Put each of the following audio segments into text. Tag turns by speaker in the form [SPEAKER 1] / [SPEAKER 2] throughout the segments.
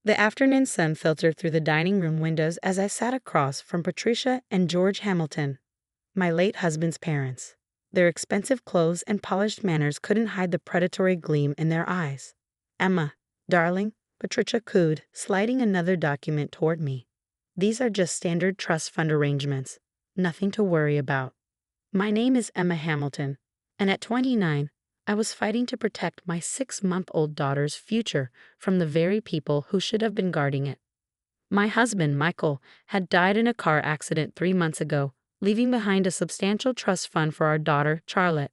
[SPEAKER 1] The afternoon sun filtered through the dining room windows as I sat across from Patricia and George Hamilton, my late husband's parents. Their expensive clothes and polished manners couldn't hide the predatory gleam in their eyes. "Emma, darling," Patricia cooed, sliding another document toward me. "These are just standard trust fund arrangements. Nothing to worry about. My name is Emma Hamilton, and at 29, I was fighting to protect my 6-month-old daughter's future from the very people who should have been guarding it. My husband, Michael, had died in a car accident 3 months ago, leaving behind a substantial trust fund for our daughter, Charlotte.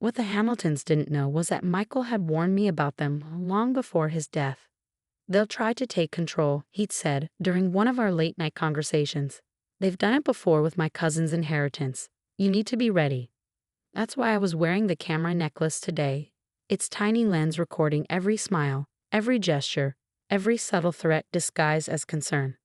[SPEAKER 1] What the Hamiltons didn't know was that Michael had warned me about them long before his death. "They'll try to take control," he'd said during one of our late-night conversations. "They've done it before with my cousin's inheritance. You need to be ready." That's why I was wearing the camera necklace today, its tiny lens recording every smile, every gesture, every subtle threat disguised as concern.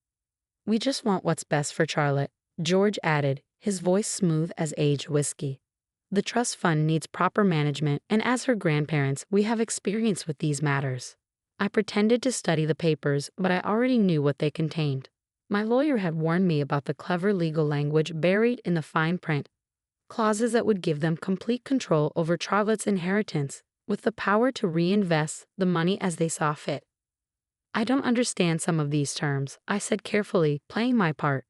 [SPEAKER 1] "We just want what's best for Charlotte," George added, his voice smooth as aged whiskey. "The trust fund needs proper management, and as her grandparents, we have experience with these matters." I pretended to study the papers, but I already knew what they contained. My lawyer had warned me about the clever legal language buried in the fine print, clauses that would give them complete control over Charlotte's inheritance, with the power to reinvest the money as they saw fit. "I don't understand some of these terms," I said carefully, playing my part.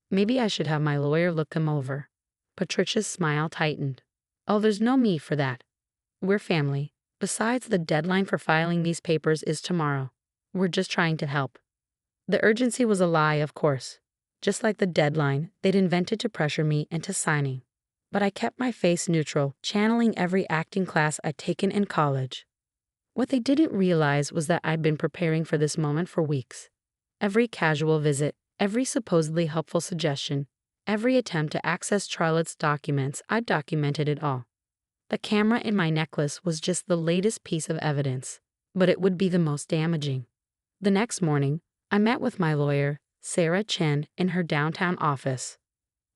[SPEAKER 1] "Maybe I should have my lawyer look them over." Patricia's smile tightened. "Oh, there's no me for that. We're family. Besides, the deadline for filing these papers is tomorrow. We're just trying to help." The urgency was a lie, of course. Just like the deadline they'd invented to pressure me into signing. But I kept my face neutral, channeling every acting class I'd taken in college. What they didn't realize was that I'd been preparing for this moment for weeks. Every casual visit, every supposedly helpful suggestion, every attempt to access Charlotte's documents, I'd documented it all. The camera in my necklace was just the latest piece of evidence, but it would be the most damaging. The next morning, I met with my lawyer, Sarah Chen, in her downtown office.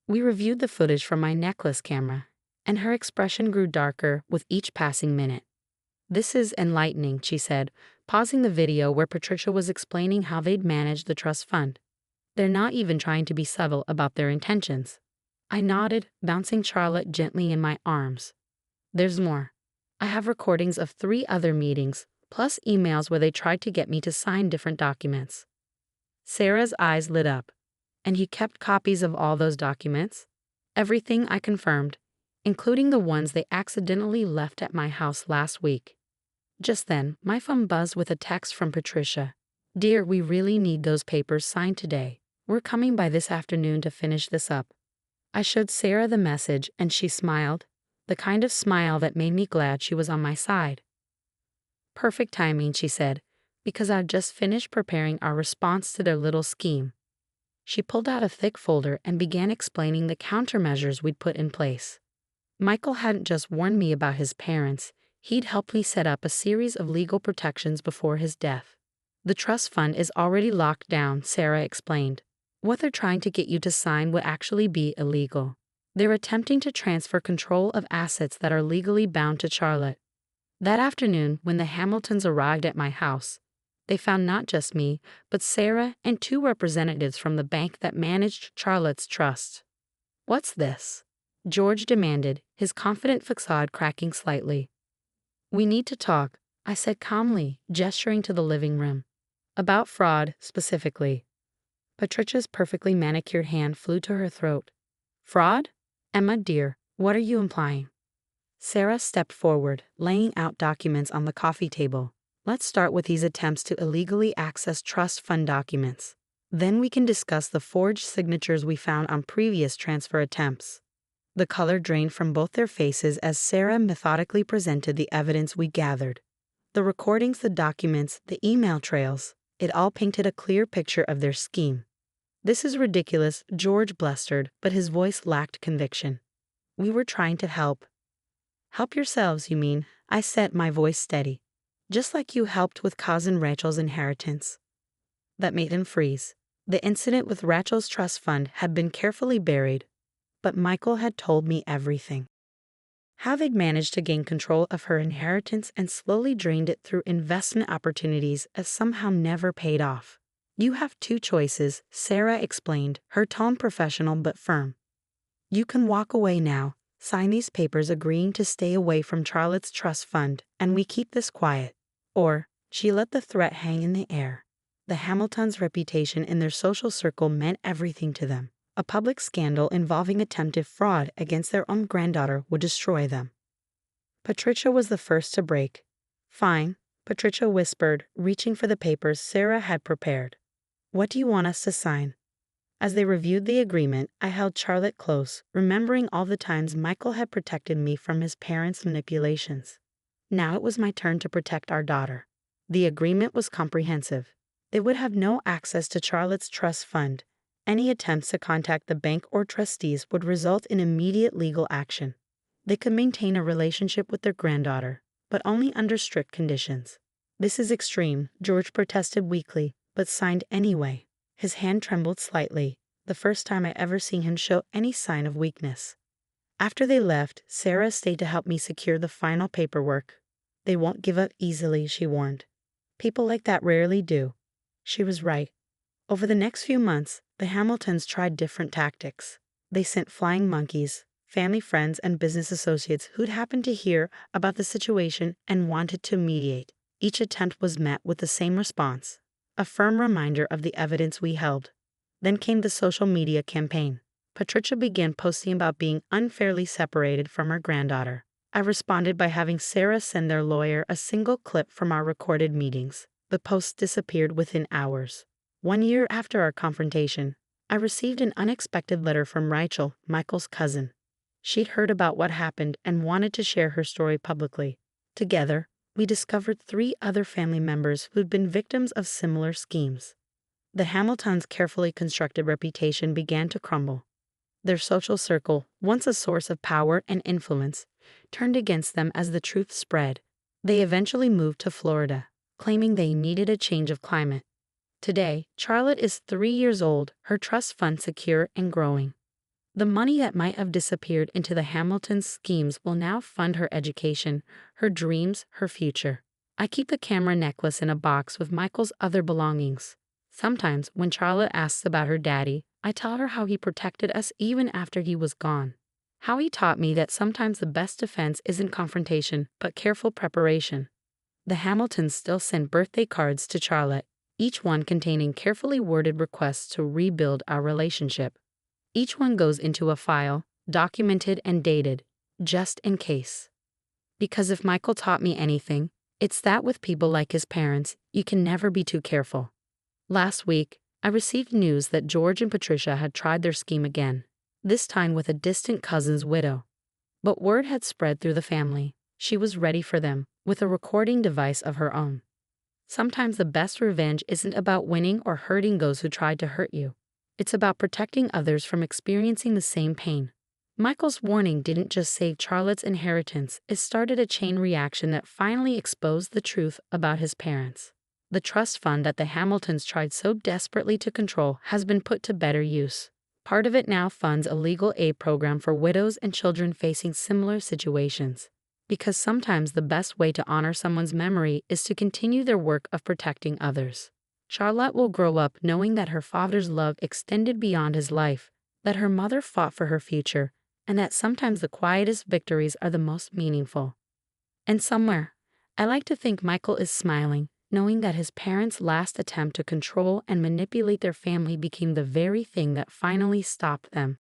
[SPEAKER 1] We reviewed the footage from my necklace camera, and her expression grew darker with each passing minute. "This is enlightening," she said, pausing the video where Patricia was explaining how they'd managed the trust fund. "They're not even trying to be subtle about their intentions." I nodded, bouncing Charlotte gently in my arms. "There's more. I have recordings of 3 other meetings, plus emails where they tried to get me to sign different documents." Sarah's eyes lit up. "And you kept copies of all those documents?" "Everything," I confirmed, including the ones they accidentally left at my house last week. Just then, my phone buzzed with a text from Patricia. "Dear, we really need those papers signed today. We're coming by this afternoon to finish this up." I showed Sarah the message, and she smiled, the kind of smile that made me glad she was on my side. "Perfect timing," she said, "because I've just finished preparing our response to their little scheme." She pulled out a thick folder and began explaining the countermeasures we'd put in place. Michael hadn't just warned me about his parents, he'd helped me set up a series of legal protections before his death. "The trust fund is already locked down," Sarah explained. "What they're trying to get you to sign would actually be illegal. They're attempting to transfer control of assets that are legally bound to Charlotte." That afternoon, when the Hamiltons arrived at my house, they found not just me, but Sarah and 2 representatives from the bank that managed Charlotte's trust. "What's this?" George demanded, his confident facade cracking slightly. "We need to talk," I said calmly, gesturing to the living room. "About fraud, specifically." Patricia's perfectly manicured hand flew to her throat. "Fraud? Emma, dear, what are you implying?" Sarah stepped forward, laying out documents on the coffee table. "Let's start with these attempts to illegally access trust fund documents. Then we can discuss the forged signatures we found on previous transfer attempts." The color drained from both their faces as Sarah methodically presented the evidence we gathered. The recordings, the documents, the email trails, it all painted a clear picture of their scheme. "This is ridiculous," George blustered, but his voice lacked conviction. "We were trying to help." "Help yourselves, you mean?" I said, my voice steady. "Just like you helped with cousin Rachel's inheritance." That made him freeze. The incident with Rachel's trust fund had been carefully buried, but Michael had told me everything. How they'd managed to gain control of her inheritance and slowly drained it through investment opportunities as somehow never paid off. You have two choices, Sarah explained, her tone professional but firm. You can walk away now, sign these papers agreeing to stay away from Charlotte's trust fund, and we keep this quiet. Or, she let the threat hang in the air. The Hamiltons' reputation in their social circle meant everything to them. A public scandal involving attempted fraud against their own granddaughter would destroy them. Patricia was the first to break. Fine, Patricia whispered, reaching for the papers Sarah had prepared. What do you want us to sign? As they reviewed the agreement, I held Charlotte close, remembering all the times Michael had protected me from his parents' manipulations. Now it was my turn to protect our daughter. The agreement was comprehensive. They would have no access to Charlotte's trust fund. Any attempts to contact the bank or trustees would result in immediate legal action. They could maintain a relationship with their granddaughter, but only under strict conditions. This is extreme, George protested weakly, but signed anyway. His hand trembled slightly, the first time I ever seen him show any sign of weakness. After they left, Sarah stayed to help me secure the final paperwork. They won't give up easily, she warned. People like that rarely do. She was right. Over the next few months, the Hamiltons tried different tactics. They sent flying monkeys, family friends and business associates who'd happened to hear about the situation and wanted to mediate. Each attempt was met with the same response, a firm reminder of the evidence we held. Then came the social media campaign. Patricia began posting about being unfairly separated from her granddaughter. I responded by having Sarah send their lawyer a single clip from our recorded meetings. The post disappeared within hours. 1 year after our confrontation, I received an unexpected letter from Rachel, Michael's cousin. She'd heard about what happened and wanted to share her story publicly. Together, we discovered 3 other family members who'd been victims of similar schemes. The Hamiltons' carefully constructed reputation began to crumble. Their social circle, once a source of power and influence, turned against them as the truth spread. They eventually moved to Florida, claiming they needed a change of climate. Today, Charlotte is 3 years old, her trust fund secure and growing. The money that might have disappeared into the Hamiltons' schemes will now fund her education, her dreams, her future. I keep the camera necklace in a box with Michael's other belongings. Sometimes, when Charlotte asks about her daddy, I tell her how he protected us even after he was gone. How he taught me that sometimes the best defense isn't confrontation, but careful preparation. The Hamiltons still send birthday cards to Charlotte, each one containing carefully worded requests to rebuild our relationship. Each one goes into a file, documented and dated, just in case. Because if Michael taught me anything, it's that with people like his parents, you can never be too careful. Last week, I received news that George and Patricia had tried their scheme again, this time with a distant cousin's widow. But word had spread through the family. She was ready for them, with a recording device of her own. Sometimes the best revenge isn't about winning or hurting those who tried to hurt you. It's about protecting others from experiencing the same pain. Michael's warning didn't just save Charlotte's inheritance, it started a chain reaction that finally exposed the truth about his parents. The trust fund that the Hamiltons tried so desperately to control has been put to better use. Part of it now funds a legal aid program for widows and children facing similar situations. Because sometimes the best way to honor someone's memory is to continue their work of protecting others. Charlotte will grow up knowing that her father's love extended beyond his life, that her mother fought for her future, and that sometimes the quietest victories are the most meaningful. And somewhere, I like to think Michael is smiling, knowing that his parents' last attempt to control and manipulate their family became the very thing that finally stopped them.